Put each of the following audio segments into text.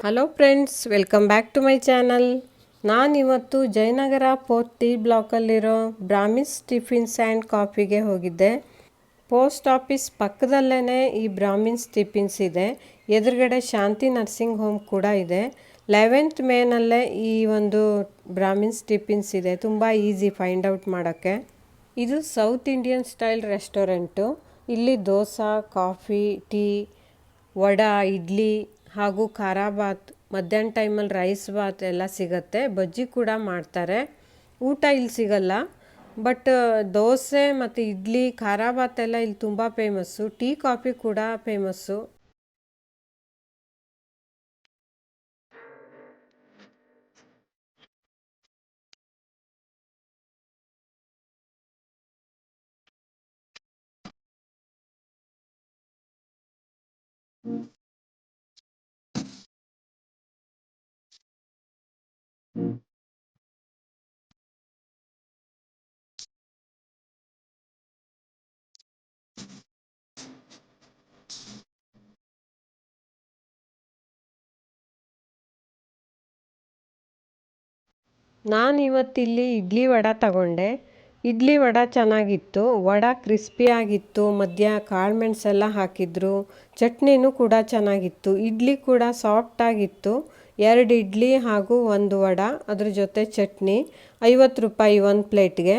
Hello friends, welcome back to my channel. ನಾನಿವತ್ತು Jayanagar fourth T ಬ್ಲಾಕಲ್ಲಿರೋ Brahmins Tiffins and ಕಾಫಿಗೆ ಹೋಗಿದ್ದೆ. ಪೋಸ್ಟ್ ಆಫೀಸ್ ಪಕ್ಕದಲ್ಲೇ ಈ ಬ್ರಾಹ್ಮಿನ್ಸ್ ಟಿಫಿನ್ಸ್ ಇದೆ. ಎದುರುಗಡೆ ಶಾಂತಿ ನರ್ಸಿಂಗ್ ಹೋಮ್ ಕೂಡ ಇದೆ. 11th ಮೇನಲ್ಲೇ ಈ ಒಂದು ಬ್ರಾಹ್ಮಿನ್ಸ್ ಟಿಫಿನ್ಸ್ ಇದೆ. ತುಂಬ ಈಸಿ ಫೈಂಡ್ ಔಟ್ ಮಾಡೋಕ್ಕೆ. ಇದು ಸೌತ್ ಇಂಡಿಯನ್ ಸ್ಟೈಲ್ ರೆಸ್ಟೋರೆಂಟು. ಇಲ್ಲಿ ದೋಸೆ, ಕಾಫಿ, ಟೀ, ವಡಾ, ಇಡ್ಲಿ ಹಾಗೂ ಖಾರ ಬಾತ್, ಮಧ್ಯಾಹ್ನ ಟೈಮಲ್ಲಿ ರೈಸ್ ಬಾತ್ ಎಲ್ಲ ಸಿಗುತ್ತೆ. ಬಜ್ಜಿ ಕೂಡ ಮಾಡ್ತಾರೆ. ಊಟ ಇಲ್ಲಿ ಸಿಗಲ್ಲ, ಬಟ್ ದೋಸೆ ಮತ್ತು ಇಡ್ಲಿ, ಖಾರ ಬಾತ್ ಎಲ್ಲ ಇಲ್ಲಿ ತುಂಬ ಫೇಮಸ್ಸು. ಟೀ, ಕಾಫಿ ಕೂಡ ಫೇಮಸ್ಸು. ನಾನು ಇವತ್ತಿಲ್ಲಿ ಇಡ್ಲಿ ವಡ ತಗೊಂಡೆ. ಇಡ್ಲಿ ವಡ ಚೆನ್ನಾಗಿತ್ತು. ವಡ ಕ್ರಿಸ್ಪಿಯಾಗಿತ್ತು. ಮಧ್ಯ ಕಾಳು ಮೆಣಸೆಲ್ಲ ಹಾಕಿದ್ರು. ಚಟ್ನಿನೂ ಕೂಡ ಚೆನ್ನಾಗಿತ್ತು. ಇಡ್ಲಿ ಕೂಡ ಸಾಫ್ಟಾಗಿತ್ತು. 2 ಇಡ್ಲಿ ಹಾಗೂ 1 ವಡ, ಅದ್ರ ಜೊತೆ ಚಟ್ನಿ. 50 ರೂಪಾಯಿ ಒಂದು ಪ್ಲೇಟ್ಗೆ.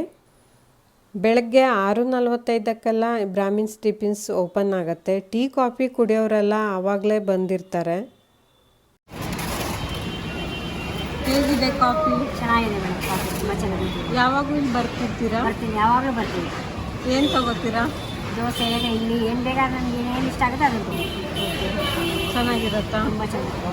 ಬೆಳಗ್ಗೆ 6:45ಕ್ಕೆಲ್ಲ ಬ್ರಾಹ್ಮಿನ್ಸ್ ಟಿಫಿನ್ಸ್ ಓಪನ್ ಆಗುತ್ತೆ. ಟೀ, ಕಾಫಿ ಕುಡಿಯೋರೆಲ್ಲ ಆವಾಗಲೇ ಬಂದಿರ್ತಾರೆ. ಹೇಗಿದೆ ಕಾಫಿ? ಚೆನ್ನಾಗಿದೆ ಮೇಡಮ್. ಕಾಫಿ ತುಂಬ ಚೆನ್ನಾಗಿದೆ. ಯಾವಾಗಲೂ ಇಲ್ಲಿ ಬರ್ತಿರ್ತೀರಾ? ಬರ್ತೀನಿ, ಯಾವಾಗಲೂ ಬರ್ತೀನಿ. ಏನು ತಗೋತೀರಾ? ದೋಸೆ, ಇಲ್ಲಿ ಏನು ಬೇಕಾದ್ರೆ ನನಗೆ ಏನು ಇಷ್ಟ ಆಗುತ್ತೆ ಅದನ್ನು ತಗೋತೀನಿ. ಚೆನ್ನಾಗಿರುತ್ತಾ? ತುಂಬ ಚೆನ್ನಾಗಿದೆ.